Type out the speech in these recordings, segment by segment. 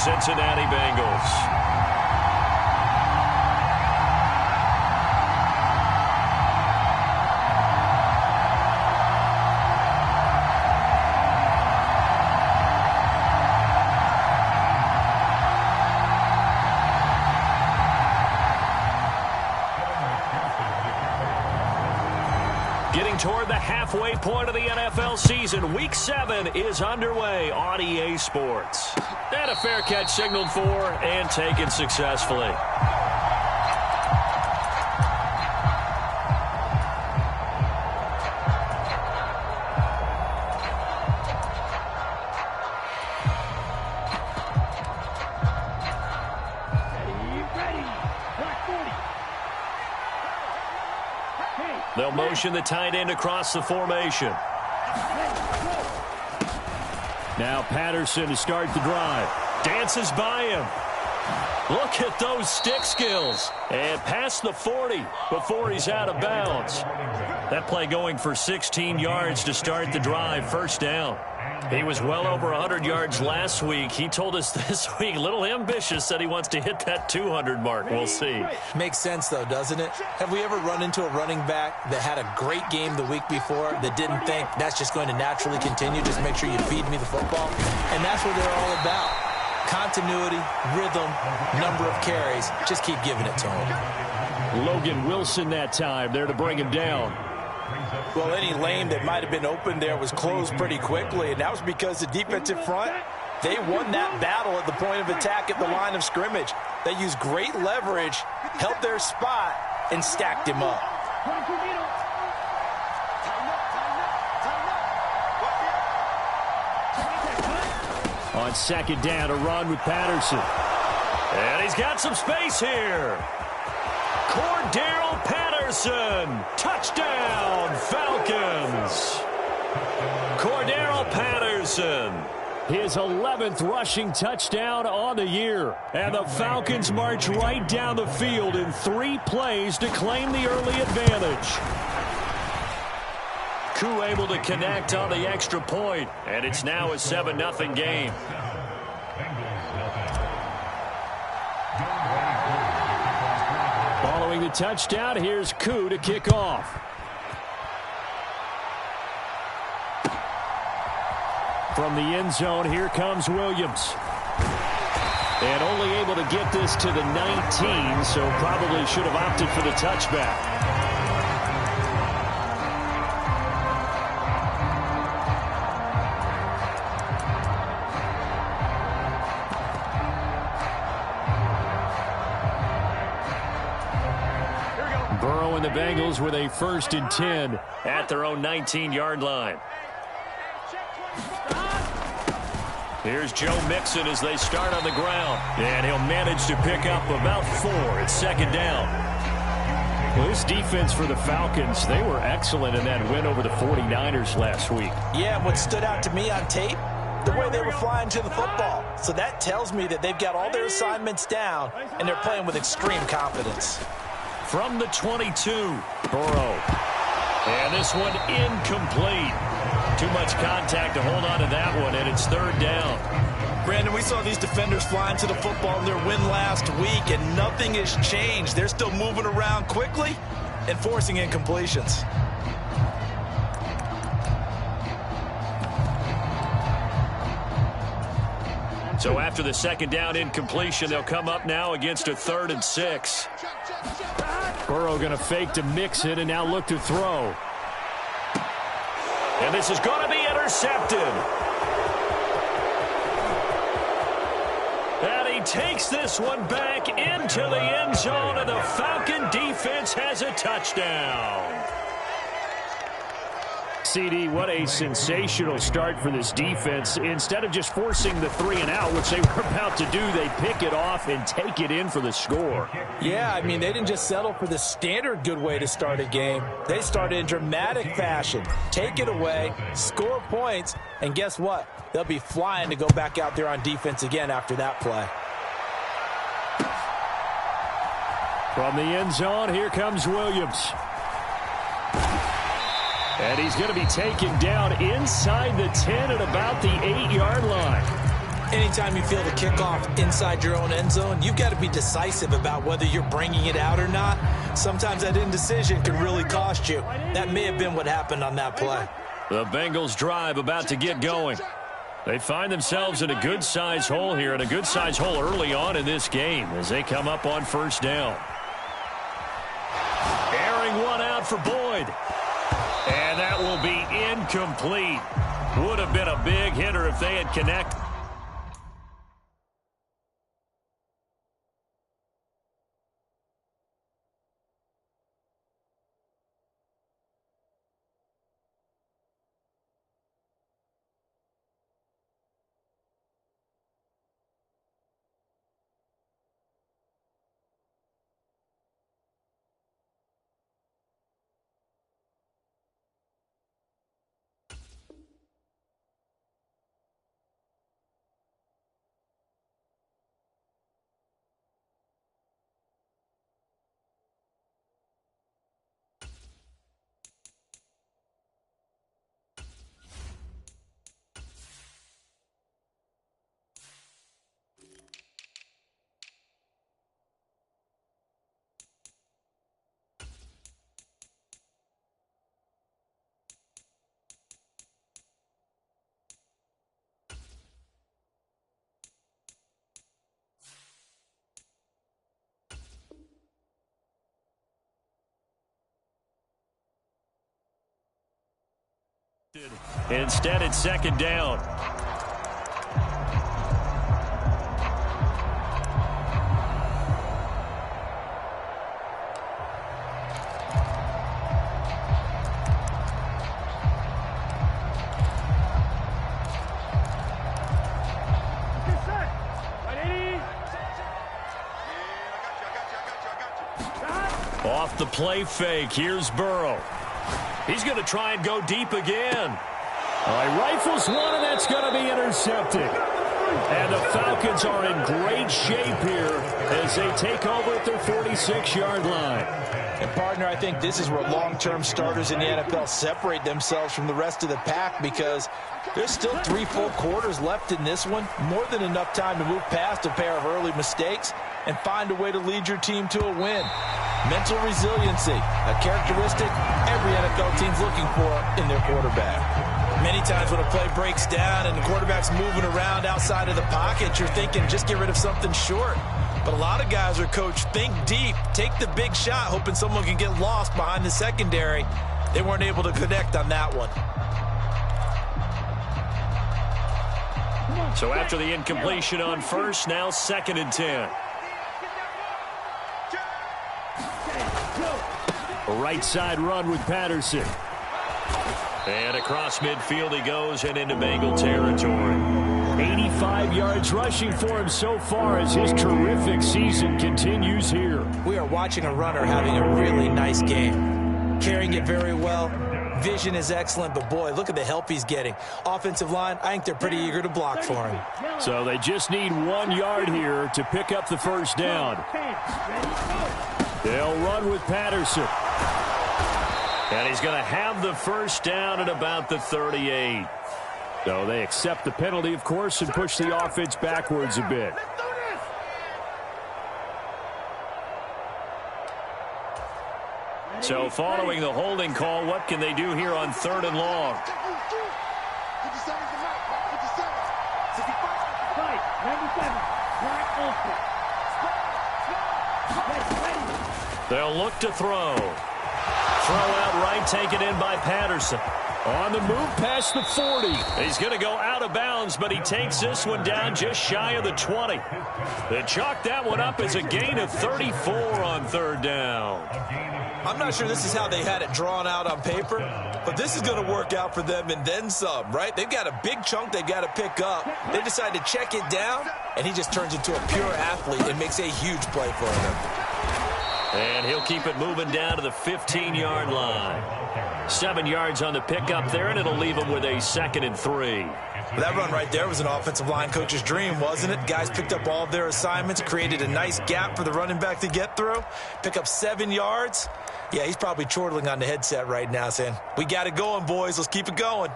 Cincinnati Bengals. Getting toward the halfway point of the NFL season, Week 7 is underway on EA Sports. And a fair catch signaled for and taken successfully. They'll motion the tight end across the formation. Now Patterson to start the drive. Dances by him. Look at those stick skills. And past the 40 before he's out of bounds. That play going for 16 yards to start the drive. First down. He was well over 100 yards last week. He told us this week, a little ambitious, said he wants to hit that 200 mark. We'll see. Makes sense, though, doesn't it? Have we ever run into a running back that had a great game the week before that didn't think that's just going to naturally continue? Just make sure you feed me the football. And that's what they're all about. Continuity, rhythm, number of carries. Just keep giving it to him. Logan Wilson that time there to bring him down. Well, any lane that might have been open there was closed pretty quickly, and that was because the defensive front, they won that battle at the point of attack at the line of scrimmage. They used great leverage, held their spot, and stacked him up. On second down, a run with Patterson. And he's got some space here. Cordero Patterson. Touchdown, Falcons. Cordero Patterson. His 11th rushing touchdown on the year. And the Falcons march right down the field in 3 plays to claim the early advantage. Koo able to connect on the extra point, and it's now a 7-0 game. Following the touchdown, here's Koo to kick off. From the end zone, here comes Williams. And only able to get this to the 19, so probably should have opted for the touchback. Burrow and the Bengals with a 1st and 10 at their own 19-yard line. Here's Joe Mixon as they start on the ground. And he'll manage to pick up about 4 at second down. Well, this defense for the Falcons, they were excellent in that win over the 49ers last week. Yeah, what stood out to me on tape, the way they were flying to the football. So that tells me that they've got all their assignments down, and they're playing with extreme confidence. From the 22, Burrow. And this one incomplete. Too much contact to hold on to that one, and it's 3rd down. Brandon, we saw these defenders flying to the football in their win last week, and nothing has changed. They're still moving around quickly and forcing incompletions. So after the 2nd down incompletion, they'll come up now against a 3rd and 6. Burrow going to fake to Mixon and now look to throw. And this is going to be intercepted. And he takes this one back into the end zone, and the Falcon defense has a touchdown. CD, what a sensational start for this defense. Instead of just forcing the 3-and-out, which they were about to do, they pick it off and take it in for the score. Yeah, I mean, they didn't just settle for the standard good way to start a game. They started in dramatic fashion. Take it away, score points, and guess what? They'll be flying to go back out there on defense again after that play. From the end zone, here comes Williams. And he's going to be taken down inside the 10 at about the 8-yard line. Anytime you feel the kickoff inside your own end zone, you've got to be decisive about whether you're bringing it out or not. Sometimes that indecision can really cost you. That may have been what happened on that play. The Bengals drive about to get going. They find themselves in a good-sized hole here, and a good-sized hole early on in this game as they come up on first down. Airing one out for Boyd. And that will be incomplete. Would have been a big hitter if they had connected. Instead, it's second down. Off the play fake, here's Burrow. He's going to try and go deep again. All right, rifles one, and that's going to be intercepted. And the Falcons are in great shape here as they take over at their 46-yard line. And, partner, I think this is where long-term starters in the NFL separate themselves from the rest of the pack, because there's still 3 full quarters left in this one. More than enough time to move past a pair of early mistakes and find a way to lead your team to a win. Mental resiliency, a characteristic every NFL team's looking for in their quarterback. Many times when a play breaks down and the quarterback's moving around outside of the pocket, you're thinking just get rid of something short. But a lot of guys are coached, think deep, take the big shot, hoping someone can get lost behind the secondary. They weren't able to connect on that one. So after the incompletion on first, now 2nd and 10. A right side run with Patterson. And across midfield he goes and into Bengal territory. 85 yards rushing for him so far as his terrific season continues here. We are watching a runner having a really nice game. Carrying it very well. Vision is excellent, but boy, look at the help he's getting. Offensive line, I think they're pretty eager to block for him. So they just need 1 yard here to pick up the first down. They'll run with Patterson. And he's going to have the first down at about the 38. So they accept the penalty, of course, and push the offense backwards a bit. So following the holding call, what can they do here on 3rd and long? They'll look to throw. Throw out right, taken in by Patterson. On the move past the 40. He's going to go out of bounds, but he takes this one down just shy of the 20. They chalk that one up as a gain of 34 on 3rd down. I'm not sure this is how they had it drawn out on paper, but this is going to work out for them and then some, right? They've got a big chunk they've got to pick up. They decide to check it down, and he just turns into a pure athlete and makes a huge play for them. And he'll keep it moving down to the 15-yard line. 7 yards on the pickup there, and it'll leave him with a 2nd and 3. Well, that run right there was an offensive line coach's dream, wasn't it? Guys picked up all of their assignments, created a nice gap for the running back to get through, pick up 7 yards. Yeah, he's probably chortling on the headset right now saying, we got it going, boys. Let's keep it going.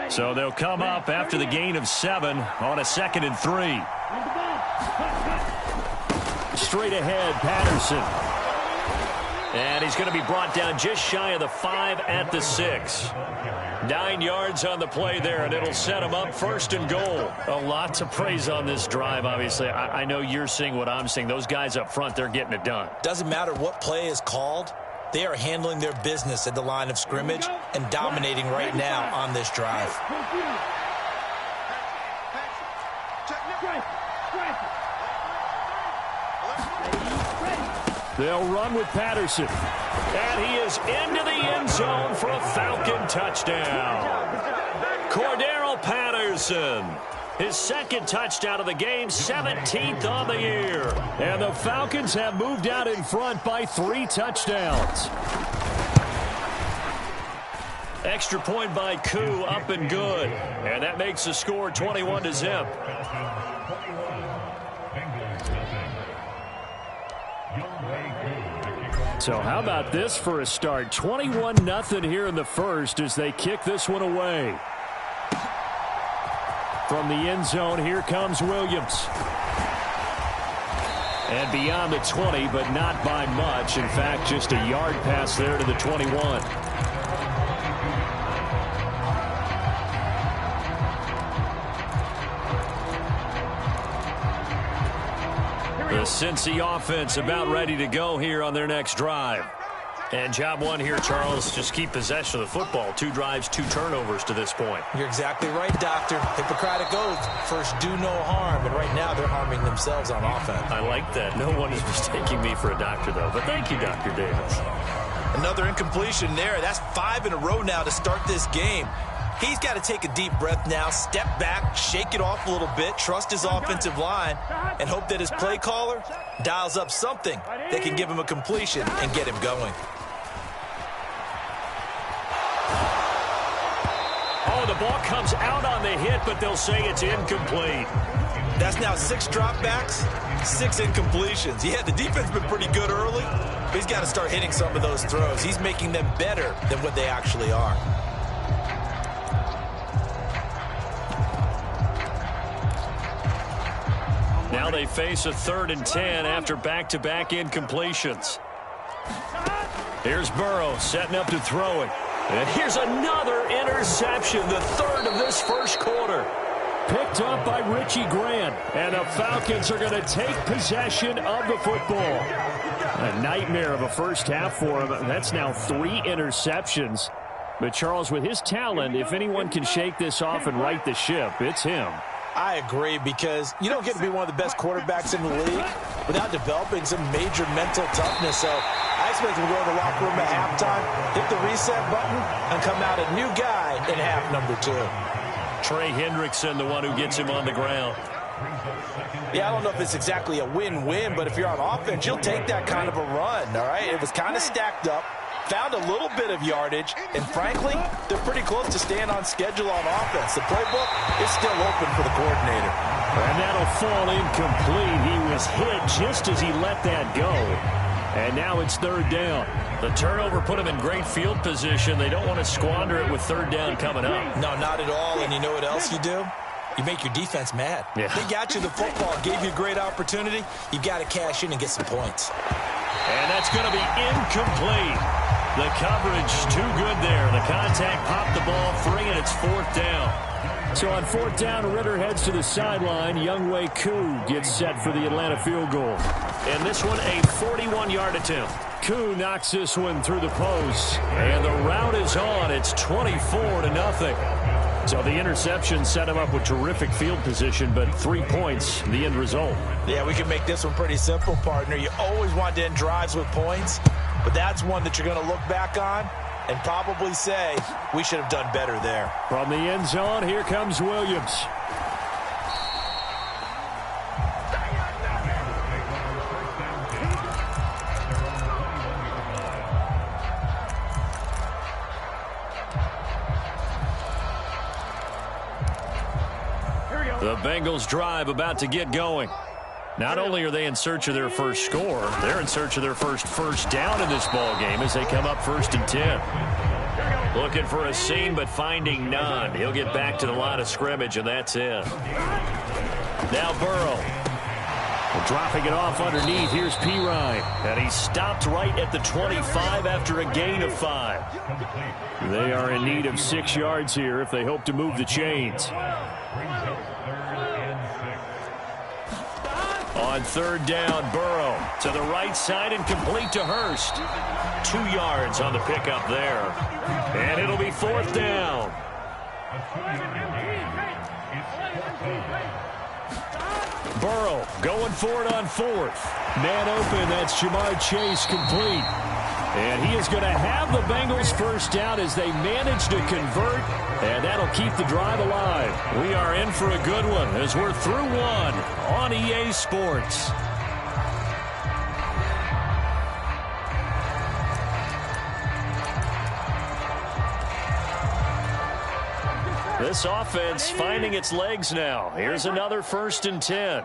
So they'll come up after the gain of 7 on a 2nd and 3. Straight ahead, Patterson. And he's going to be brought down just shy of the 5 at the 6. 9 yards on the play there, and it'll set him up 1st and goal. A lot to praise on this drive, obviously. I know you're seeing what I'm seeing. Those guys up front, they're getting it done. Doesn't matter what play is called. They are handling their business at the line of scrimmage and dominating right now on this drive. They'll run with Patterson. And he is into the end zone for a Falcon touchdown. Cordero Patterson. His 2nd touchdown of the game, 17th on the year. And the Falcons have moved out in front by 3 touchdowns. Extra point by Koo, up and good. And that makes the score 21-0. So how about this for a start? 21-0 here in the first as they kick this one away. From the end zone, here comes Williams. And beyond the 20, but not by much. In fact, just a yard pass there to the 21. The Cincy offense about ready to go here on their next drive. And job one here, Charles, just keep possession of the football. 2 drives, 2 turnovers to this point. You're exactly right, Doctor. Hippocratic oath. First, do no harm. And right now, they're harming themselves on offense. I like that. No one is mistaking me for a doctor, though. But thank you, Dr. Davis. Another incompletion there. That's 5 in a row now to start this game. He's got to take a deep breath now, step back, shake it off a little bit, trust his offensive line, and hope that his play caller dials up something that can give him a completion and get him going. Oh, the ball comes out on the hit, but they'll say it's incomplete. That's now 6 dropbacks, 6 incompletions. Yeah, the defense has been pretty good early, but he's got to start hitting some of those throws. He's making them better than what they actually are. Now they face a 3rd and 10 after back-to-back incompletions. Here's Burrow setting up to throw it. And here's another interception, the 3rd of this first quarter. Picked up by Richie Grant. And the Falcons are going to take possession of the football. A nightmare of a first half for him. That's now 3 interceptions. But Charles, with his talent, if anyone can shake this off and right the ship, it's him. I agree, because you don't get to be one of the best quarterbacks in the league without developing some major mental toughness. So I expect him to go in the locker room at halftime, hit the reset button, and come out a new guy in half number 2. Trey Hendrickson, the one who gets him on the ground. Yeah, I don't know if it's exactly a win-win, but if you're on offense, you'll take that kind of a run, all right? It was kind of stacked up. Found a little bit of yardage, and frankly, they're pretty close to staying on schedule on offense. The playbook is still open for the coordinator. And that'll fall incomplete. He was hit just as he let that go. And now it's 3rd down. The turnover put him in great field position. They don't want to squander it with 3rd down coming up. No, not at all. And you know what else you do? You make your defense mad. Yeah. They got you the football, gave you a great opportunity. You got to cash in and get some points. And that's going to be incomplete. The coverage too good there. The contact popped the ball free, and it's 4th down. So on 4th down, Ritter heads to the sideline. Younghoe Koo gets set for the Atlanta field goal. And this one, a 41-yard attempt. Koo knocks this one through the post. And the route is on. It's 24-0. So the interception set him up with terrific field position, but 3 points, the end result. Yeah, we can make this one pretty simple, partner. You always want to end drives with points, but that's one that you're going to look back on and probably say, we should have done better there. From the end zone, here comes Williams. The Bengals drive about to get going. Not only are they in search of their first score, they're in search of their first down in this ball game as they come up 1st and 10. Looking for a seam, but finding none. He'll get back to the line of scrimmage, and that's it. Now Burrow. Dropping it off underneath. Here's Pirine. And he's stopped right at the 25 after a gain of 5. They are in need of 6 yards here if they hope to move the chains. On third down, Burrow to the right side and complete to Hurst. 2 yards on the pickup there. And it'll be fourth down. Burrow going for it on fourth. Man open, that's Jamar Chase complete. And he is going to have the Bengals first down as they manage to convert, and that'll keep the drive alive. We are in for a good one as we're through one on EA Sports. This offense finding its legs now. Here's another 1st and 10.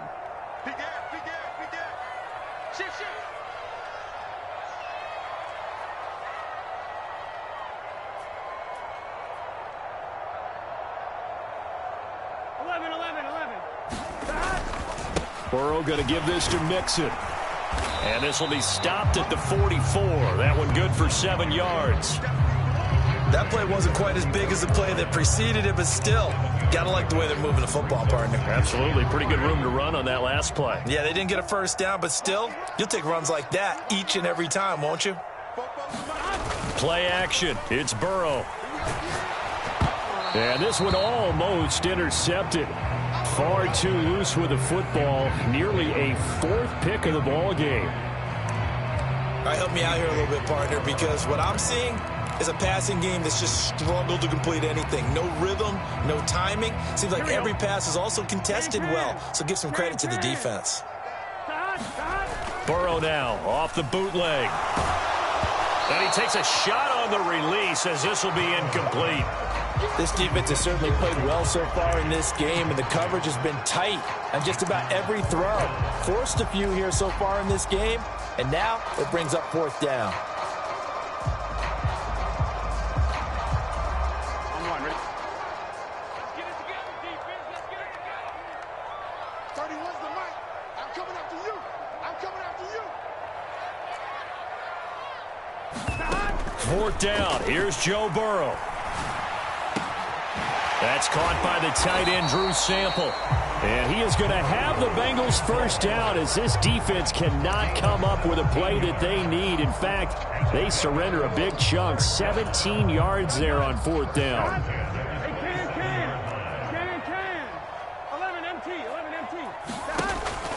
Burrow going to give this to Mixon. And this will be stopped at the 44. That one good for 7 yards. That play wasn't quite as big as the play that preceded it, but still, gotta like the way they're moving the football, partner. Absolutely. Pretty good room to run on that last play. Yeah, they didn't get a first down, but still, you'll take runs like that each and every time, won't you? Play action. It's Burrow. And this one almost intercepted. Far too loose with the football. Nearly a 4th pick of the ball game. All right, help me out here a little bit, partner, because what I'm seeing is a passing game that's just struggled to complete anything. No rhythm, no timing. Seems like every pass is also contested well, so give some credit to the defense. Burrow now off the bootleg. And he takes a shot on the release as this will be incomplete. This defense has certainly played well so far in this game, and the coverage has been tight on just about every throw. Forced a few here so far in this game, and now it brings up 4th down. Fourth down. Here's Joe Burrow. That's caught by the tight end, Drew Sample. And he is going to have the Bengals first down as this defense cannot come up with a play that they need. In fact, they surrender a big chunk. 17 yards there on 4th down.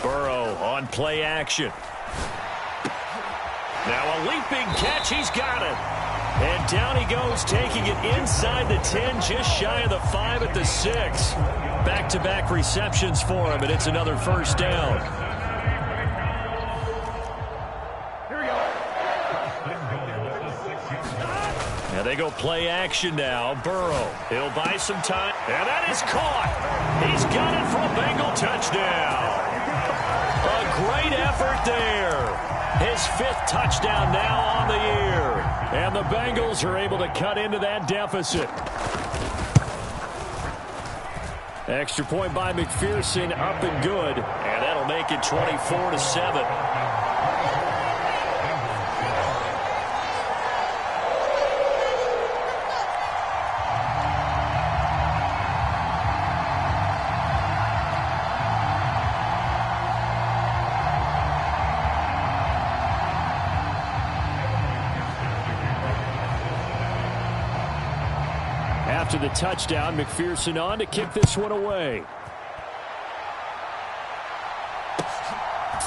Burrow on play action. Now a leaping catch. He's got it. And down he goes, taking it inside the 10, just shy of the 5 at the 6. Back-to-back receptions for him, and it's another first down. Here we go. Now they go play action now. Burrow, he'll buy some time, and that is caught. He's got it for a Bengal touchdown. A great effort there. His 5th touchdown now on the year. And the Bengals are able to cut into that deficit. Extra point by McPherson, up and good. And that'll make it 24-7. After the touchdown, McPherson on to kick this one away.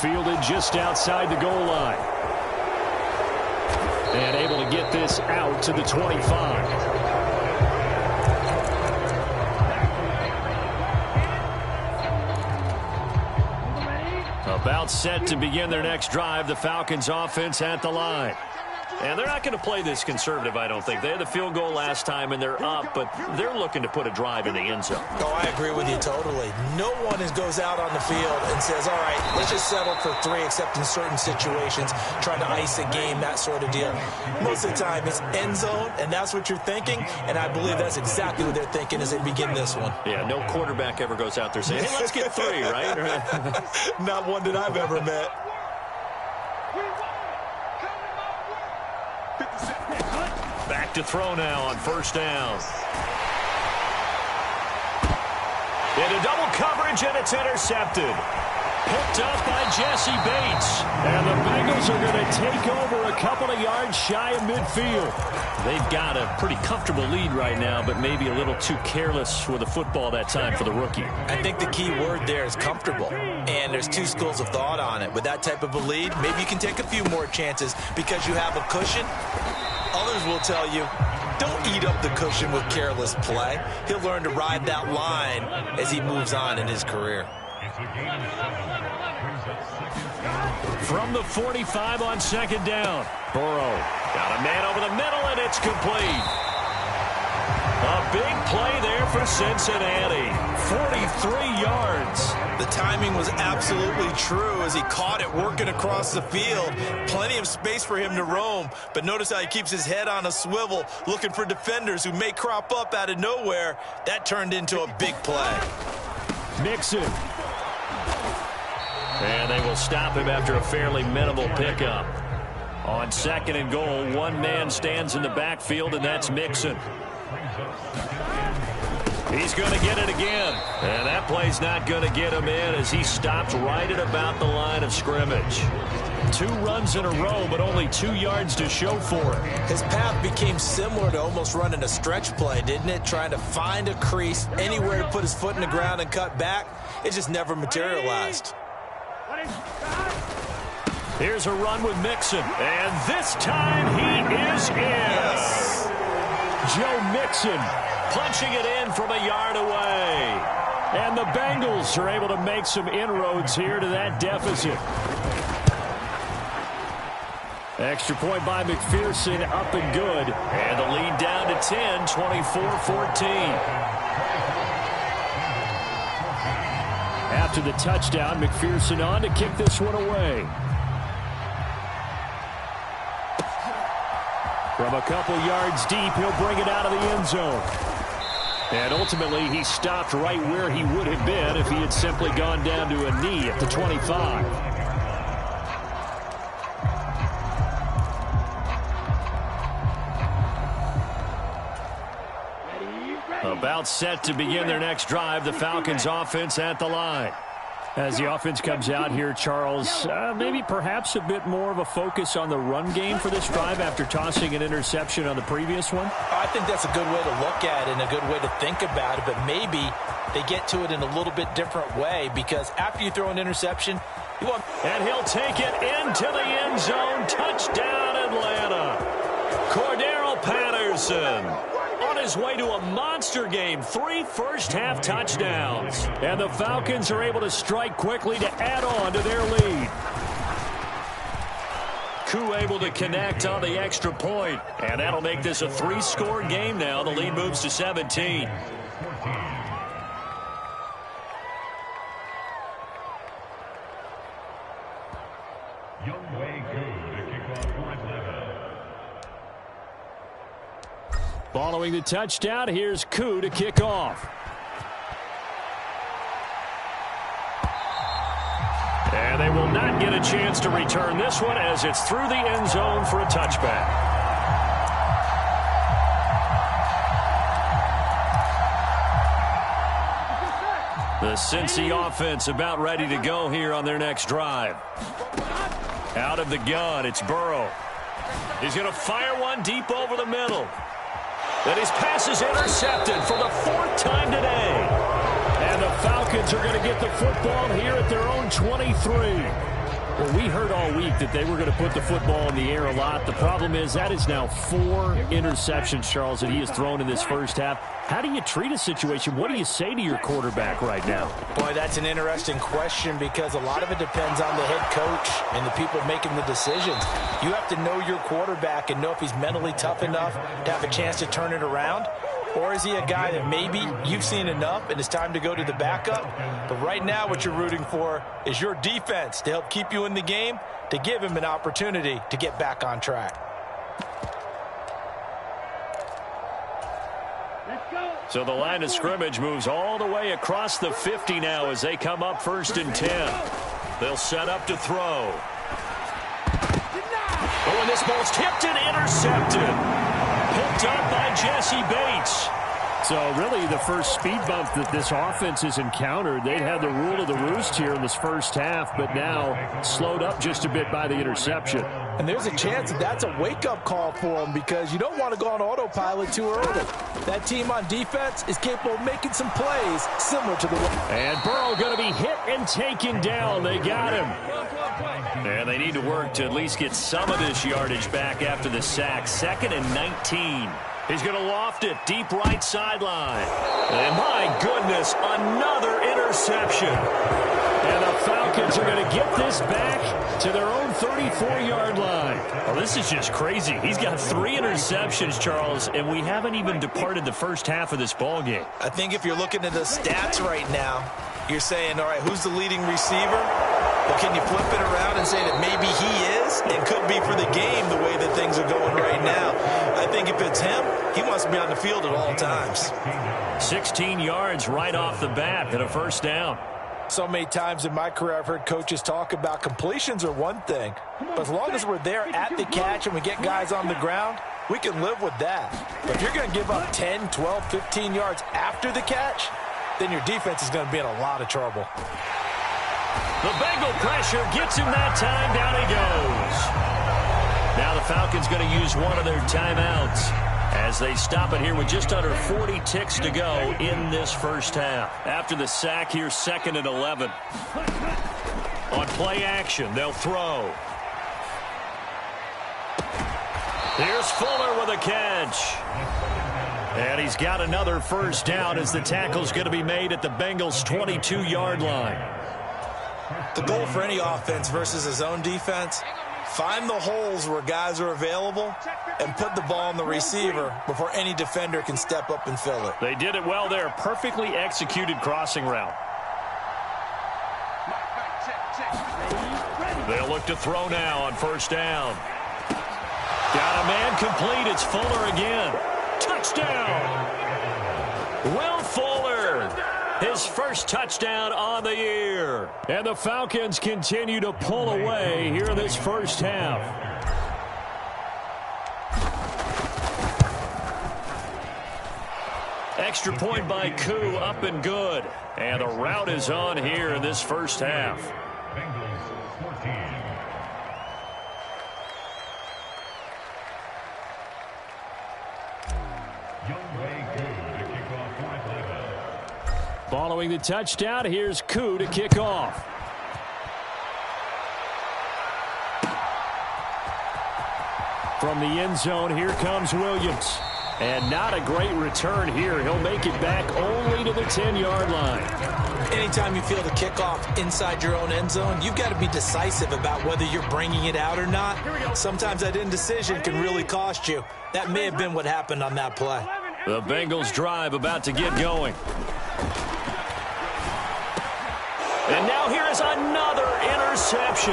Fielded just outside the goal line. And able to get this out to the 25. About set to begin their next drive. The Falcons offense at the line. And they're not going to play this conservative, I don't think. They had the field goal last time, and they're up, but they're looking to put a drive in the end zone. Oh, I agree with you totally. No one goes out on the field and says, all right, let's just settle for 3, except in certain situations, trying to ice a game, that sort of deal. Most of the time, it's end zone, and that's what you're thinking, and I believe that's exactly what they're thinking as they begin this one. Yeah, no quarterback ever goes out there saying, hey, let's get 3, right? Not one that I've ever met. Back to throw now on first down. Into double coverage, and it's intercepted. Picked up by Jesse Bates. And the Bengals are going to take over a couple of yards shy of midfield. They've got a pretty comfortable lead right now, but maybe a little too careless with the football that time for the rookie. I think the key word there is comfortable. And there's 2 schools of thought on it. With that type of a lead, maybe you can take a few more chances because you have a cushion. Others will tell you, don't eat up the cushion with careless play. He'll learn to ride that line as he moves on in his career. From the 45 on second down. Burrow got a man over the middle, and it's complete. A big play there for Cincinnati. 43 yards. The timing was absolutely true as he caught it working across the field. Plenty of space for him to roam, but notice how he keeps his head on a swivel, looking for defenders who may crop up out of nowhere. That turned into a big play. Mixon. And they will stop him after a fairly minimal pickup. On second and goal, one man stands in the backfield, and that's Mixon. He's going to get it again. And that play's not going to get him in as he stopped right at about the line of scrimmage. 2 runs in a row, but only 2 yards to show for it. His path became similar to almost running a stretch play, didn't it? Trying to find a crease, anywhere to put his foot in the ground and cut back. It just never materialized. Here's a run with Mixon. And this time he is in. Yes. Joe Mixon punching it in from a yard away. And the Bengals are able to make some inroads here to that deficit. Extra point by McPherson, up and good. And the lead down to 10, 24-14. After the touchdown, McPherson on to kick this one away. From a couple yards deep, he'll bring it out of the end zone. And ultimately, he stopped right where he would have been if he had simply gone down to a knee at the 25. About set to begin their next drive, the Falcons offense at the line. As the offense comes out here, Charles, maybe perhaps a bit more of a focus on the run game for this drive after tossing an interception on the previous one? I think that's a good way to look at it and a good way to think about it, but maybe they get to it in a little bit different way because after you throw an interception, you want... And he'll take it into the end zone. Touchdown, Atlanta. Cordero Patterson on his way to a monster game. 3 first-half touchdowns. And the Falcons are able to strike quickly to add on to their lead. Koo able to connect on the extra point. And that'll make this a 3-score game now. The lead moves to 17. Following the touchdown, here's Koo to kick off. And they will not get a chance to return this one as it's through the end zone for a touchback. The Cincy offense about ready to go here on their next drive. Out of the gun, it's Burrow. He's going to fire one deep over the middle. And his pass is intercepted for the 4th time today. And the Falcons are going to get the football here at their own 23. Well, we heard all week that they were going to put the football in the air a lot. The problem is that is now 4 interceptions, Charles, that he has thrown in this first half. How do you treat a situation? What do you say to your quarterback right now? Boy, that's an interesting question because a lot of it depends on the head coach and the people making the decisions. You have to know your quarterback and know if he's mentally tough enough to have a chance to turn it around. Or is he a guy that maybe you've seen enough and it's time to go to the backup? But right now what you're rooting for is your defense to help keep you in the game, to give him an opportunity to get back on track. So the line of scrimmage moves all the way across the 50 now as they come up 1st and 10. They'll set up to throw. Oh, and this ball's tipped and intercepted. Picked up by Jesse Bates. So really the first speed bump that this offense has encountered, they'd had the rule of the roost here in this first half, but now slowed up just a bit by the interception. And there's a chance that that's a wake-up call for them because you don't want to go on autopilot too early. That team on defense is capable of making some plays similar to the one. And Burrow going to be hit and taken down. They got him. And they need to work to at least get some of this yardage back after the sack. 2nd and 19. He's going to loft it deep right sideline. And my goodness, another interception. And the Falcons are going to get this back to their own 34-yard line. Oh, this is just crazy. He's got 3 interceptions, Charles, and we haven't even departed the first half of this ball game. I think if you're looking at the stats right now, you're saying, all right, who's the leading receiver? Well, can you flip it around and say that maybe he is and could be for the game the way that things are going right now? I think if it's him, he wants to be on the field at all times. 16 yards right off the bat and a first down. So many times in my career I've heard coaches talk about completions are one thing, but as long as we're there at the catch and we get guys on the ground, we can live with that. But if you're going to give up 10, 12, 15 yards after the catch, then your defense is going to be in a lot of trouble. The Bengal pressure gets him that time. Down he goes. Now the Falcons going to use one of their timeouts as they stop it here with just under 40 ticks to go in this first half. After the sack here, 2nd and 11. On play action, they'll throw. Here's Fuller with a catch. And he's got another first down as the tackle's going to be made at the Bengals' 22-yard line. The goal for any offense versus his own defense, find the holes where guys are available and put the ball on the receiver before any defender can step up and fill it. They did it well there. Perfectly executed crossing route. They'll look to throw now on first down. Got a man complete. It's Fuller again. Touchdown. Will Fuller. His first touchdown on the year. And the Falcons continue to pull away here in this first half. Extra point by Koo, up and good. And the route is on here in this first half. Bengals 14. Following the touchdown, here's Koo to kick off. From the end zone, here comes Williams. And not a great return here. He'll make it back only to the 10-yard line. Anytime you feel the kickoff inside your own end zone, you've got to be decisive about whether you're bringing it out or not. Sometimes that indecision can really cost you. That may have been what happened on that play. The Bengals drive about to get going. And now here is another interception.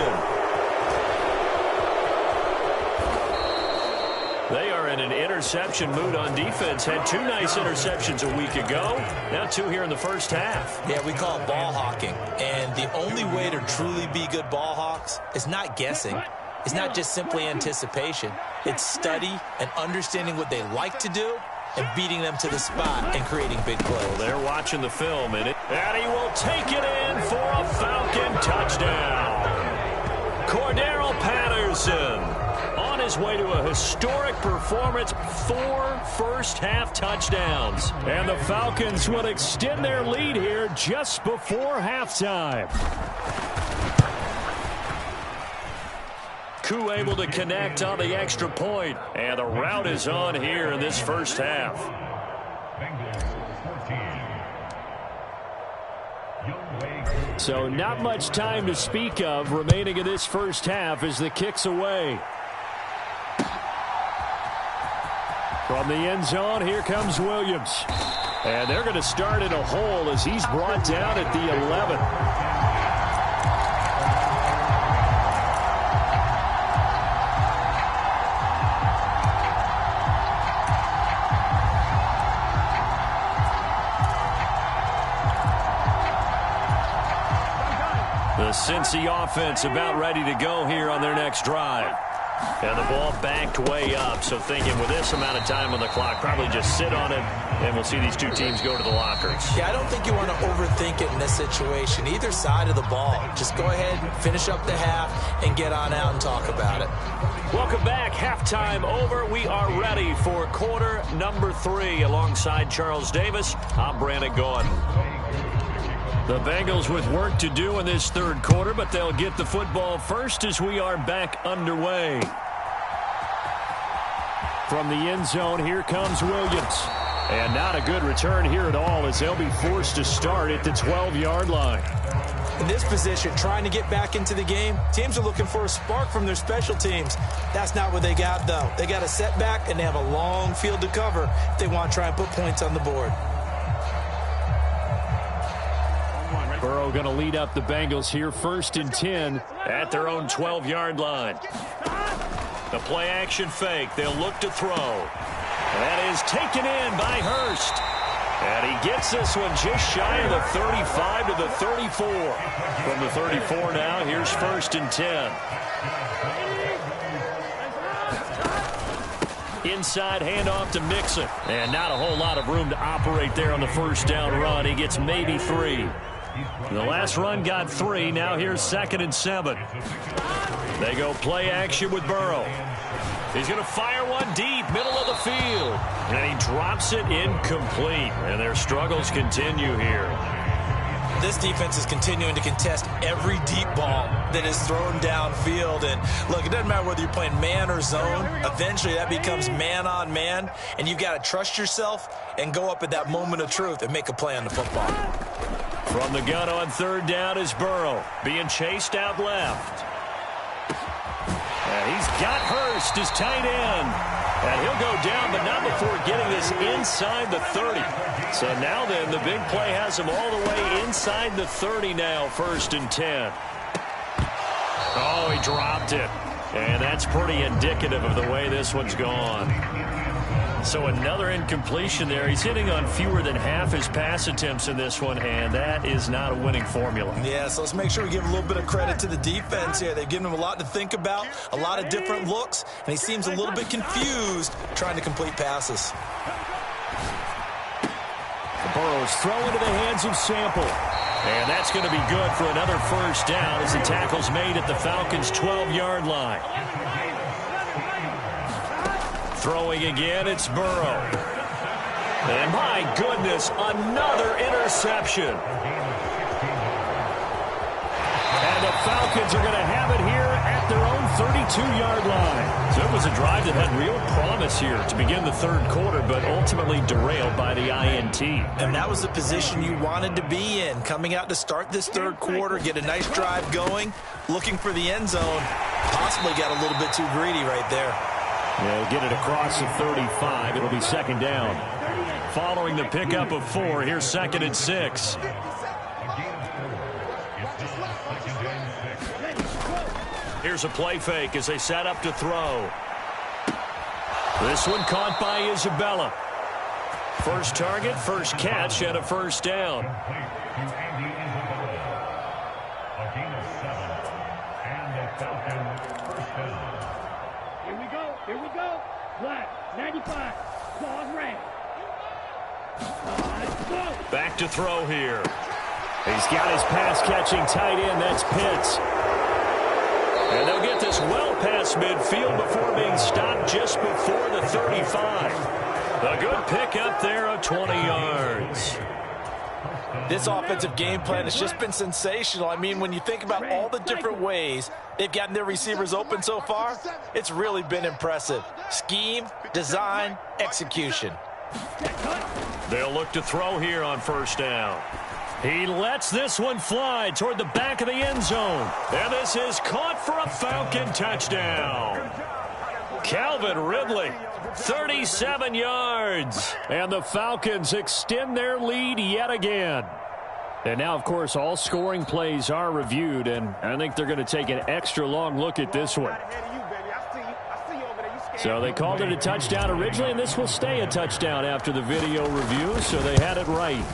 They are in an interception mood on defense. Had 2 nice interceptions a week ago. Now 2 here in the first half. Yeah, we call it ball hawking. And the only way to truly be good ball hawks is not guessing. It's not just simply anticipation. It's study and understanding what they like to do and beating them to the spot and creating big plays. Well, they're watching the film, and he will take it in for a Falcon touchdown. Cordero Patterson on his way to a historic performance, 4 first-half touchdowns. And the Falcons will extend their lead here just before halftime. Koo able to connect on the extra point. And the rout is on here in this first half. Bengals 14. So not much time to speak of remaining in this first half as the kick's away. From the end zone, here comes Williams. And they're going to start in a hole as he's brought down at the 11. The Cincy offense about ready to go here on their next drive. And the ball backed way up, so thinking with this amount of time on the clock, probably just sit on it, and we'll see these two teams go to the lockers. Yeah, I don't think you want to overthink it in this situation. Either side of the ball. Just go ahead and finish up the half and get on out and talk about it. Welcome back. Halftime over. We are ready for quarter number 3. Alongside Charles Davis, I'm Brandon Gordon. The Bengals with work to do in this third quarter, but they'll get the football first as we are back underway. From the end zone, here comes Williams. And not a good return here at all as they'll be forced to start at the 12-yard line. In this position, trying to get back into the game, teams are looking for a spark from their special teams. That's not what they got, though. They got a setback, and they have a long field to cover if they want to try and put points on the board. Burrow going to lead up the Bengals here, 1st and 10 at their own 12-yard line. The play-action fake. They'll look to throw. That is taken in by Hurst. And he gets this one just shy of the 35 to the 34. From the 34 now, here's 1st and 10. Inside handoff to Mixon. And not a whole lot of room to operate there on the first down run. He gets maybe 3. The last run got 3. Now here's 2nd and 7. They go play action with Burrow. He's going to fire one deep, middle of the field. And he drops it incomplete. And their struggles continue here. This defense is continuing to contest every deep ball that is thrown downfield. And look, it doesn't matter whether you're playing man or zone. Eventually that becomes man on man. And you've got to trust yourself and go up at that moment of truth and make a play on the football. From the gun on 3rd down is Burrow, being chased out left. And he's got Hurst, his tight end. And he'll go down, but not before getting this inside the 30. So now then, the big play has him all the way inside the 30 now, 1st and 10. Oh, he dropped it. And that's pretty indicative of the way this one's gone. So another incompletion there. He's hitting on fewer than half his pass attempts in this one, and that is not a winning formula. Yeah, so let's make sure we give a little bit of credit to the defense here. They've given him a lot to think about, a lot of different looks, and he seems a little bit confused trying to complete passes. Burrow's throw into the hands of Sample. And that's going to be good for another 1st down as the tackle's made at the Falcons' 12-yard line. Throwing again, it's Burrow. And my goodness, another interception. And the Falcons are going to have it here at their own 32-yard line. So it was a drive that had real promise here to begin the third quarter, but ultimately derailed by the INT. And that was the position you wanted to be in, coming out to start this third quarter, get a nice drive going, looking for the end zone. Possibly got a little bit too greedy right there. They'll get it across the 35. It'll be 2nd down. Following the pickup of 4, here's 2nd and 6. Here's a play fake as they set up to throw. This one caught by Isabella. First target, first catch, and a 1st down. Here we go. Black, 95. Claws red. Back to throw here. He's got his pass-catching tight end. That's Pitts. And they'll get this well past midfield before being stopped just before the 35. A good pickup there of 20 yards. This offensive game plan has just been sensational. I mean, when you think about all the different ways they've gotten their receivers open so far, it's really been impressive. Scheme, design, execution. They'll look to throw here on first down. He lets this one fly toward the back of the end zone. And this is caught for a Falcon touchdown. Calvin Ridley, 37 yards. And the Falcons extend their lead yet again. And now, of course, all scoring plays are reviewed, and I think they're going to take an extra long look at this one. So they called it a touchdown originally, and this will stay a touchdown after the video review, so they had it right.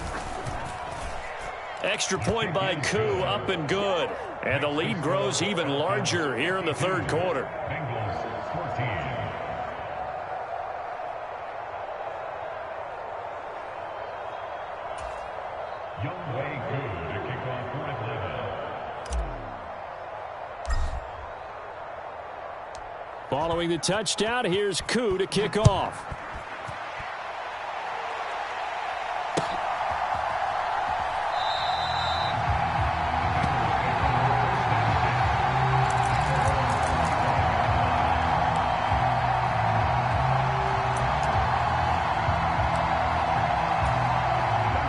Extra point by Koo, up and good. And the lead grows even larger here in the third quarter. Bengals 14. Following the touchdown, here's Koo to kick off.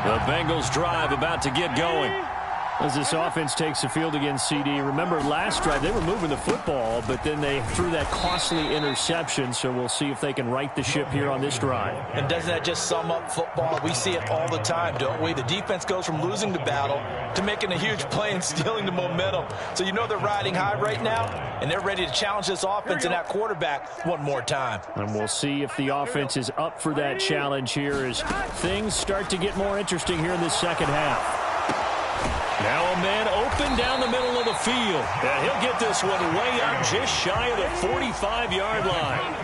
The Bengals drive about to get going. As this offense takes the field against CD, remember last drive they were moving the football, but then they threw that costly interception, so we'll see if they can right the ship here on this drive. And doesn't that just sum up football? We see it all the time, don't we? The defense goes from losing the battle to making a huge play and stealing the momentum. So you know they're riding high right now, and they're ready to challenge this offense and that quarterback one more time. And we'll see if the offense is up for that challenge here as things start to get more interesting here in this second half. Now a man open down the middle of the field. And he'll get this one way up just shy of the 45-yard line.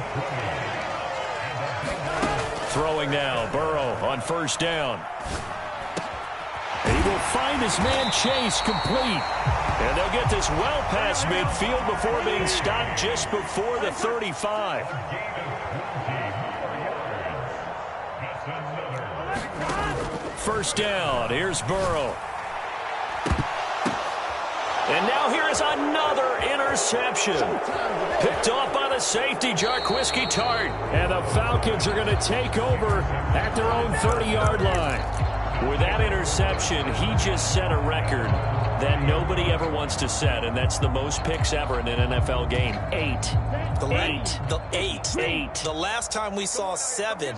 Throwing now, Burrow on first down. He will find his man Chase complete. And they'll get this well past midfield before being stopped just before the 35. First down, here's Burrow. And now here is another interception. Picked off by the safety, Jarquiski Tart. And the Falcons are going to take over at their own 30-yard line. With that interception, he just set a record that nobody ever wants to set, and that's the most picks ever in an NFL game. Eight. The last time we saw 7,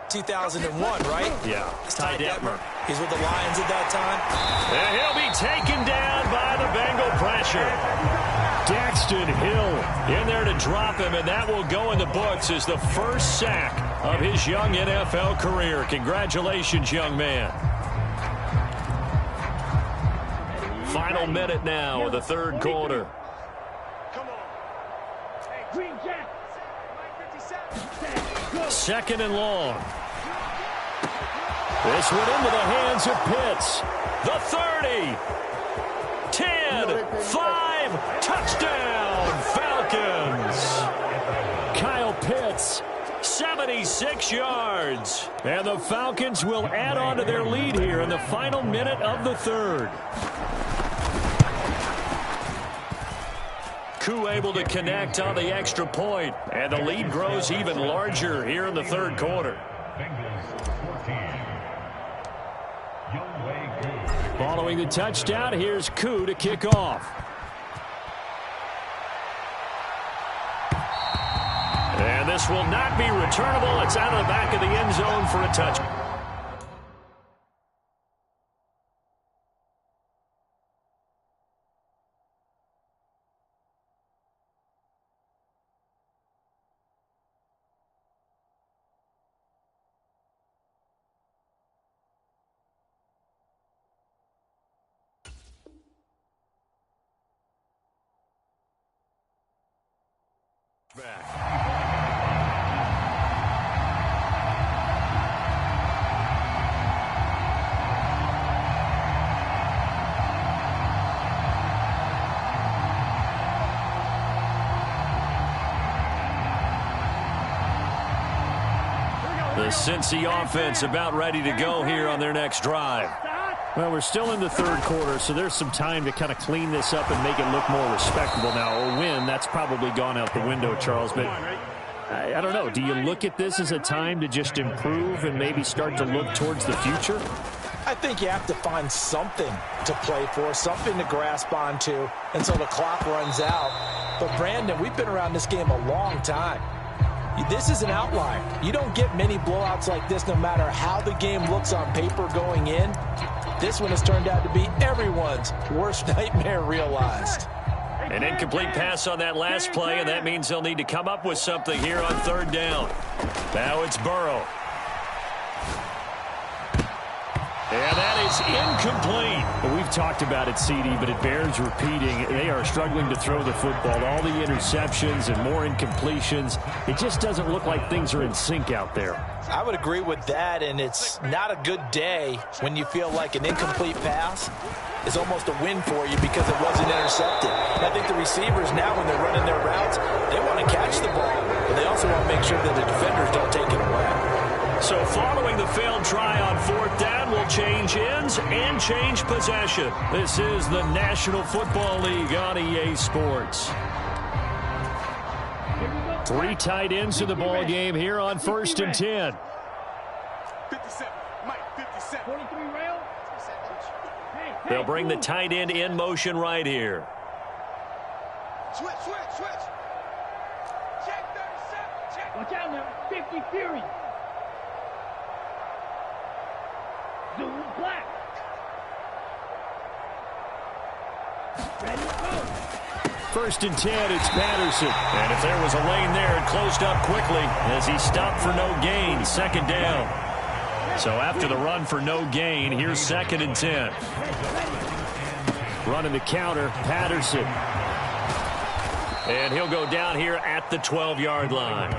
2001, right? Yeah. Ty Detmer. He's with the Lions at that time. And he'll be taken down by the Bengal pressure. Daxton Hill in there to drop him, and that will go in the books as the first sack of his young NFL career. Congratulations, young man. Final minute now of the third quarter. Second and long. This one into the hands of Pitts. The 30. 10. 5. Touchdown, Falcons. Kyle Pitts, 76 yards. And the Falcons will add on to their lead here in the final minute of the third. Koo able to connect on the extra point, and the lead grows even larger here in the third quarter. Following the touchdown, here's Koo to kick off. And this will not be returnable. It's out of the back of the end zone for a touchdown. Back. The Cincy offense about ready to go here on their next drive. Well, we're still in the third quarter, so there's some time to kind of clean this up and make it look more respectable. Now, a win, that's probably gone out the window, Charles, but I don't know. Do you look at this as a time to just improve and maybe start to look towards the future? I think you have to find something to play for, something to grasp onto until the clock runs out. But, Brandon, we've been around this game a long time. This is an outlier. You don't get many blowouts like this no matter how the game looks on paper going in. This one has turned out to be everyone's worst nightmare realized. An incomplete pass on that last play, and that means they'll need to come up with something here on third down. Now it's Burrow. And that is incomplete. Well, we've talked about it, CD, but it bears repeating. They are struggling to throw the football. All the interceptions and more incompletions. It just doesn't look like things are in sync out there. I would agree with that, and it's not a good day when you feel like an incomplete pass is almost a win for you because it wasn't intercepted. And I think the receivers now, when they're running their routes, they want to catch the ball, but they also want to make sure that the defenders don't take it away. So following the failed try on fourth down, we'll change ends and change possession. This is the National Football League on EA Sports. 3 tight ends in the ball game here on 1st and 10. 57, Mike, 57. 43 rail. They'll bring the tight end in motion right here. Switch. Check 37, check. Watch out now, 50 Fury. Zoom black. Ready, go. 1st and 10, it's Patterson. And if there was a lane there, it closed up quickly as he stopped for no gain. 2nd down. So after the run for no gain, here's 2nd and 10. Running the counter, Patterson. And he'll go down here at the 12-yard line.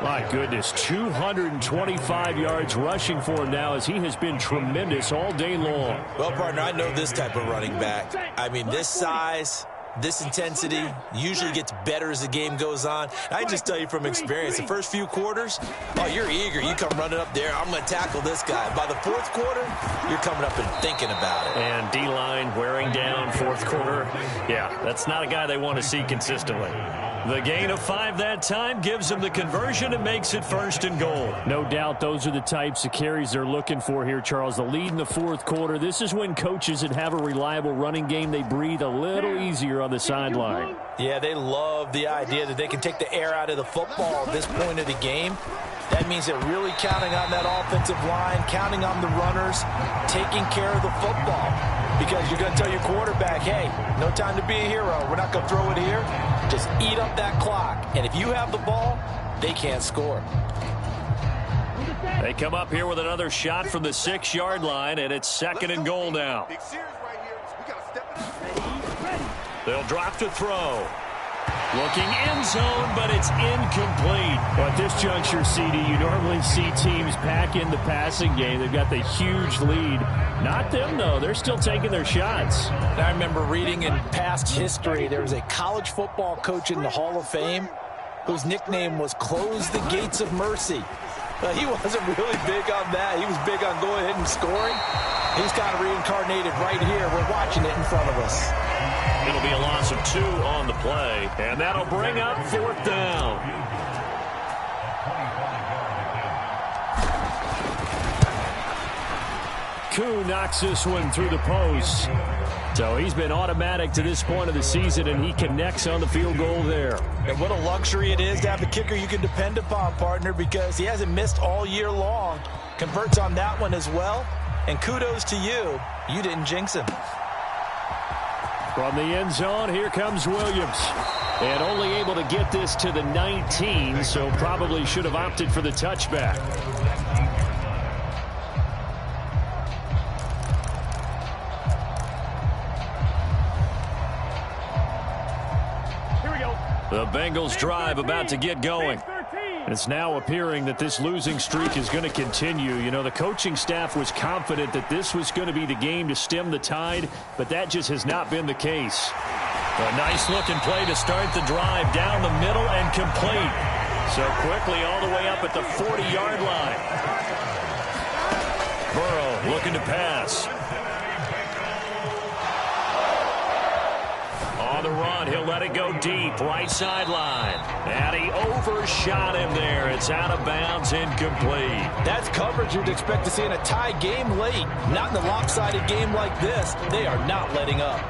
My goodness, 225 yards rushing for him now as he has been tremendous all day long. Well, partner, I know this type of running back. I mean, this size, this intensity usually gets better as the game goes on. I just tell you from experience, the first few quarters, oh, you're eager. You come running up there, I'm going to tackle this guy. By the 4th quarter, you're coming up and thinking about it. And D-line wearing down 4th quarter. Yeah, that's not a guy they want to see consistently. The gain of 5 that time gives them the conversion and makes it 1st and goal. No doubt those are the types of carries they're looking for here, Charles. The lead in the 4th quarter. This is when coaches that have a reliable running game, they breathe a little easier on the sideline. Yeah, they love the idea that they can take the air out of the football at this point of the game. That means they're really counting on that offensive line, counting on the runners, taking care of the football. Because you're going to tell your quarterback, hey, no time to be a hero. We're not going to throw it here. Just eat up that clock. And if you have the ball, they can't score. They come up here with another shot from the 6-yard line, and it's 2nd and goal now. They'll drop to throw. Looking end zone, but it's incomplete. Well, at this juncture, CD, you normally see teams pack in the passing game. They've got the huge lead. Not them, though. They're still taking their shots. And I remember reading in past history, there was a college football coach in the Hall of Fame whose nickname was Close the Gates of Mercy. He wasn't really big on that. He was big on going ahead and scoring. He's kind of reincarnated right here. We're watching it in front of us. It'll be a loss of 2 on the play, and that'll bring up 4th down. Koo knocks this one through the post. So he's been automatic to this point of the season, and he connects on the field goal there. And what a luxury it is to have a kicker you can depend upon, partner, because he hasn't missed all year long. Converts on that one as well. And kudos to you. You didn't jinx him. From the end zone, here comes Williams. And only able to get this to the 19, so probably should have opted for the touchback. Here we go. The Bengals drive about to get going. It's now appearing that this losing streak is going to continue. You know, the coaching staff was confident that this was going to be the game to stem the tide, but that just has not been the case. A nice-looking play to start the drive down the middle and complete. So quickly all the way up at the 40-yard line. Burrow looking to pass. run. He'll let it go deep, right sideline. And he overshot him there. It's out of bounds, incomplete. That's coverage you'd expect to see in a tie game late. Not in a lopsided game like this. They are not letting up.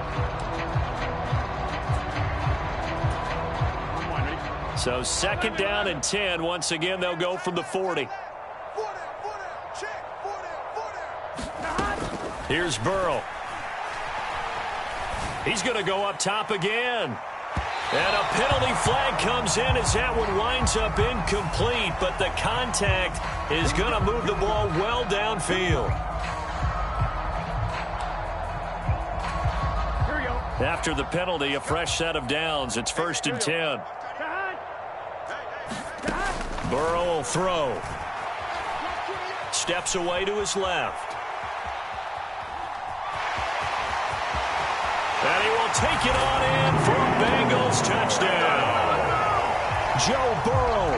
So 2nd down and 10. Once again, they'll go from the 40. Here's Burrow. He's going to go up top again. And a penalty flag comes in as that one winds up incomplete, but the contact is going to move the ball well downfield. After the penalty, a fresh set of downs. It's 1st and 10. Burrow will throw. Steps away to his left. And he will take it on in for a Bengals touchdown. Joe Burrow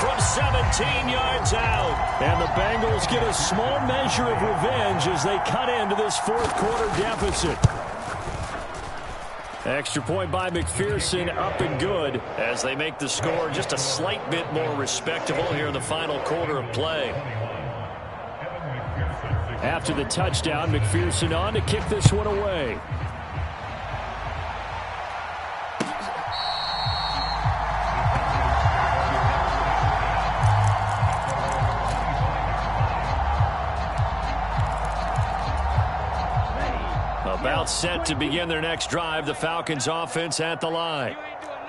from 17 yards out. And the Bengals get a small measure of revenge as they cut into this 4th quarter deficit. Extra point by McPherson, up and good as they make the score just a slight bit more respectable here in the final quarter of play. After the touchdown, McPherson on to kick this one away. About set to begin their next drive, the Falcons offense at the line.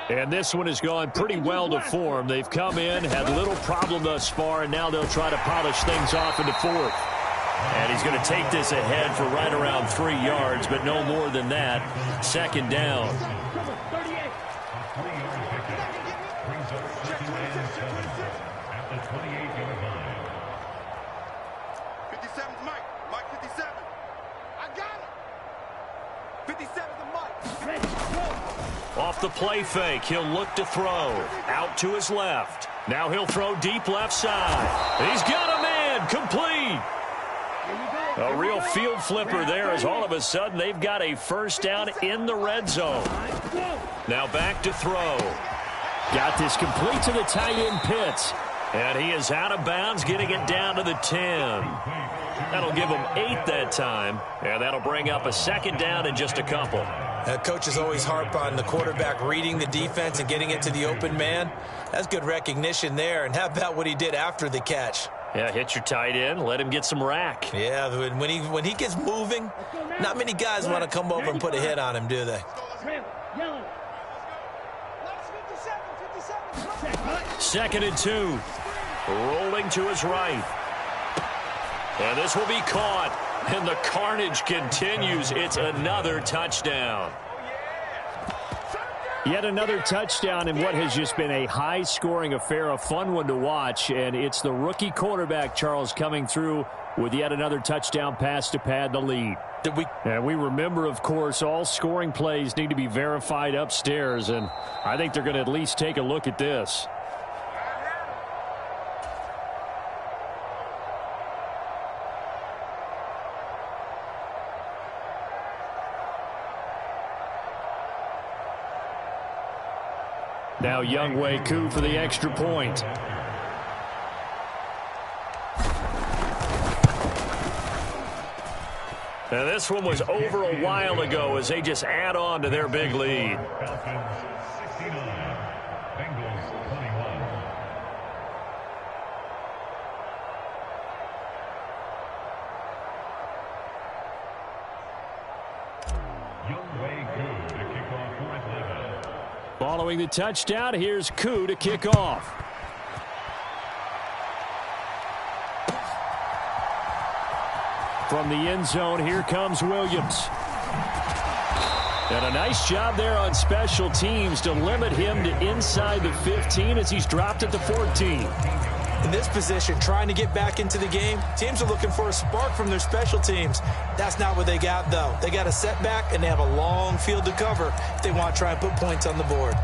And this one has gone pretty well to form. They've come in, had little problem thus far, and now they'll try to polish things off into 4th. And he's going to take this ahead for right around 3 yards, but no more than that. 2nd down. Off the play fake, he'll look to throw. Out to his left. Now he'll throw deep left side. He's got a man, complete. A real field flipper there as all of a sudden they've got a 1st down in the red zone. Now back to throw. Got this complete to the tight end Pitts. And he is out of bounds, getting it down to the 10. That'll give him 8 that time. And that'll bring up a 2nd down in just a couple. Coaches always harp on the quarterback reading the defense and getting it to the open man. That's good recognition there. And how about what he did after the catch? Yeah, hit your tight end, let him get some rack. Yeah, when he gets moving, not many guys want to come over and put a hit on him, do they? 2nd and 2. Rolling to his right. And this will be caught. And the carnage continues. It's another touchdown. Yet another touchdown in what has just been a high-scoring affair, a fun one to watch. And it's the rookie quarterback, Charles, coming through with yet another touchdown pass to pad the lead. And we remember, of course, all scoring plays need to be verified upstairs. And I think they're going to at least take a look at this. Now Younghoe Koo for the extra point. Now this one was over a while ago as they just add on to their big lead. FALCONS 69, Bengals 21. Younghoe Koo to kick off 4th level. Following the touchdown, here's Koo to kick off. From the end zone, here comes Williams. And a nice job there on special teams to limit him to inside the 15 as he's dropped at the 14. In this position, trying to get back into the game, teams are looking for a spark from their special teams. That's not what they got, though. They got a setback, and they have a long field to cover if they want to try and put points on the board.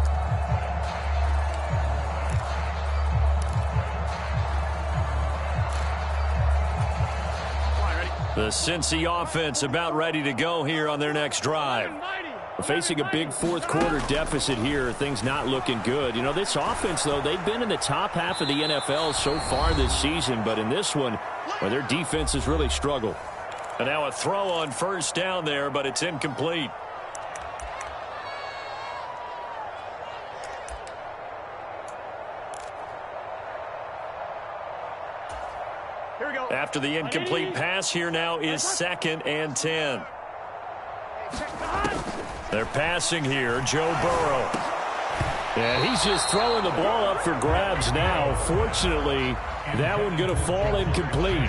The Cincy offense about ready to go here on their next drive. Facing a big fourth-quarter deficit here, things not looking good. You know, this offense, though, they've been in the top half of the NFL so far this season, but in this one, well, their defense has really struggled. And now a throw on first down there, but it's incomplete. After the incomplete pass, here now is 2nd and 10. They're passing here, Joe Burrow. And he's just throwing the ball up for grabs now. Fortunately, that one going to fall incomplete.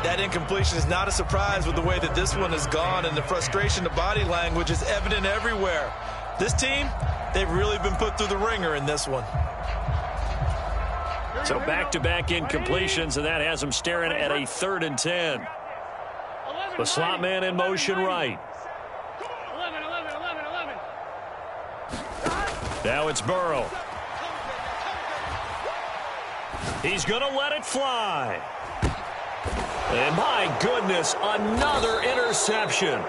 That incompletion is not a surprise with the way that this one has gone, and the frustration, the body language is evident everywhere. This team, they've really been put through the ringer in this one. So back-to-back incompletions, and that has them staring at a 3rd and 10. The slot man in motion right. Now it's Burrow. He's going to let it fly. And my goodness, another interception.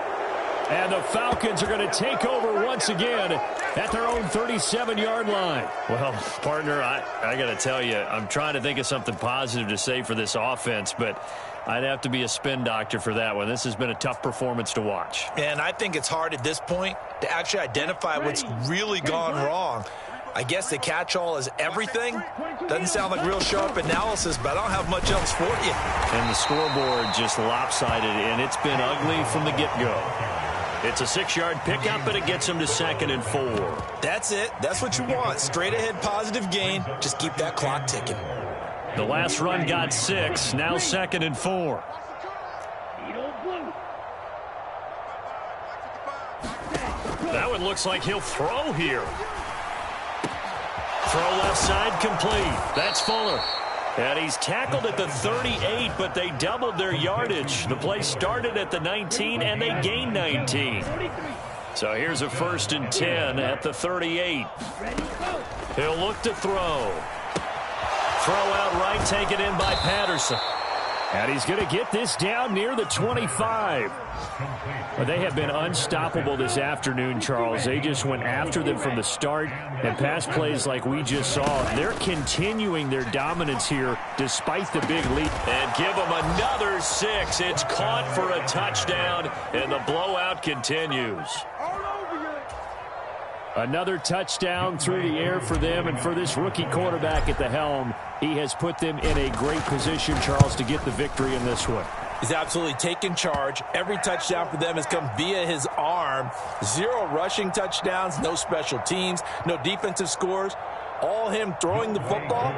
And the Falcons are going to take over once again at their own 37-yard line. Well, partner, I got to tell you, I'm trying to think of something positive to say for this offense, but I'd have to be a spin doctor for that one. This has been a tough performance to watch. And I think it's hard at this point to actually identify what's really gone wrong. I guess the catch-all is everything. Doesn't sound like real sharp analysis, but I don't have much else for you. And the scoreboard just lopsided, and it's been ugly from the get-go. It's a 6-yard pickup, and it gets them to 2nd and 4. That's it. That's what you want. Straight ahead positive gain. Just keep that clock ticking. The last run got 6. Now 2nd and 4. That one looks like he'll throw here. Throw left side complete. That's Fuller. And he's tackled at the 38, but they doubled their yardage. The play started at the 19, and they gained 19. So here's a 1st and 10 at the 38. He'll look to throw. Throw out right, taken in by Patterson. And he's going to get this down near the 25. But they have been unstoppable this afternoon, Charles. They just went after them from the start, and pass plays like we just saw. They're continuing their dominance here despite the big lead. And give them another 6. It's caught for a touchdown, and the blowout continues. Another touchdown through the air for them, and for this rookie quarterback at the helm, he has put them in a great position, Charles, to get the victory in this one. He's absolutely taken charge. Every touchdown for them has come via his arm. 0 rushing touchdowns, no special teams, no defensive scores. All him throwing the football.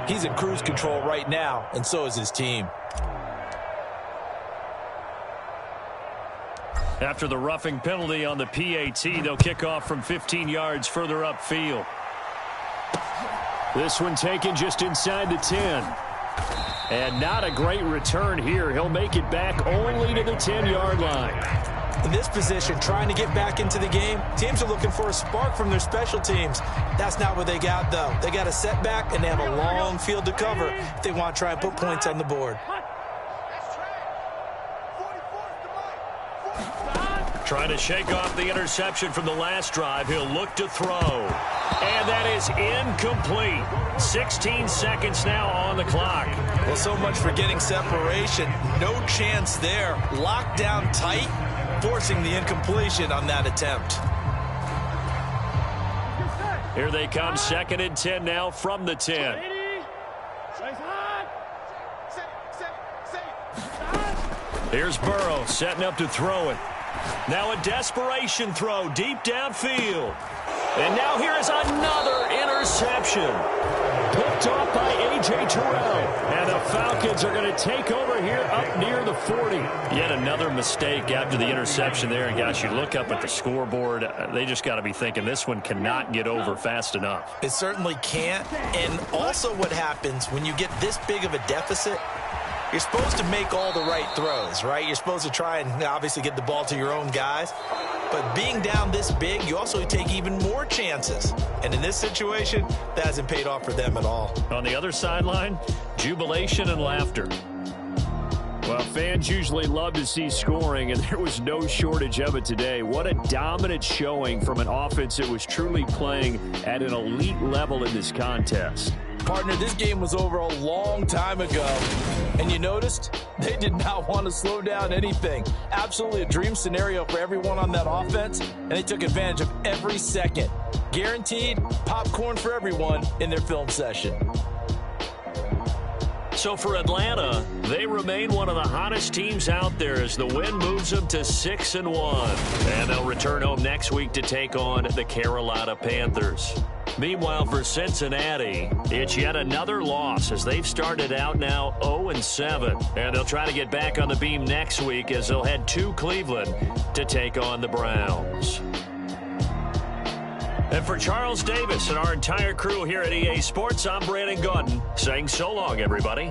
He's in cruise control right now, and so is his team. After the roughing penalty on the PAT, they'll kick off from 15 yards further upfield. This one taken just inside the 10. And not a great return here. He'll make it back only to the 10-yard line. In this position, trying to get back into the game, teams are looking for a spark from their special teams. That's not what they got, though. They got a setback, and they have a long field to cover if they want to try and put points on the board. Trying to shake off the interception from the last drive. He'll look to throw. And that is incomplete. 16 seconds now on the clock. Well, so much for getting separation. No chance there. Locked down tight, forcing the incompletion on that attempt. Here they come, 2nd and 10 now from the 10. Here's Burrow setting up to throw it. Now a desperation throw deep downfield. And now here is another interception. Picked off by A.J. Terrell. And the Falcons are going to take over here up near the 40. Yet another mistake after the interception there. And gosh, you look up at the scoreboard, they just got to be thinking this one cannot get over fast enough. It certainly can't. And also what happens when you get this big of a deficit, you're supposed to make all the right throws, right? You're supposed to try and obviously get the ball to your own guys. But being down this big, you also take even more chances. And in this situation, that hasn't paid off for them at all. On the other sideline, jubilation and laughter. Well, fans usually love to see scoring, and there was no shortage of it today. What a dominant showing from an offense that was truly playing at an elite level in this contest. Partner, this game was over a long time ago, and you noticed they did not want to slow down anything. Absolutely a dream scenario for everyone on that offense, and they took advantage of every second. Guaranteed popcorn for everyone in their film session. So for Atlanta, they remain one of the hottest teams out there as the win moves them to 6-1. And they'll return home next week to take on the Carolina Panthers. Meanwhile, for Cincinnati, it's yet another loss as they've started out now 0-7. And they'll try to get back on the beam next week as they'll head to Cleveland to take on the Browns. And for Charles Davis and our entire crew here at EA Sports, I'm Brandon Gaudin saying so long, everybody.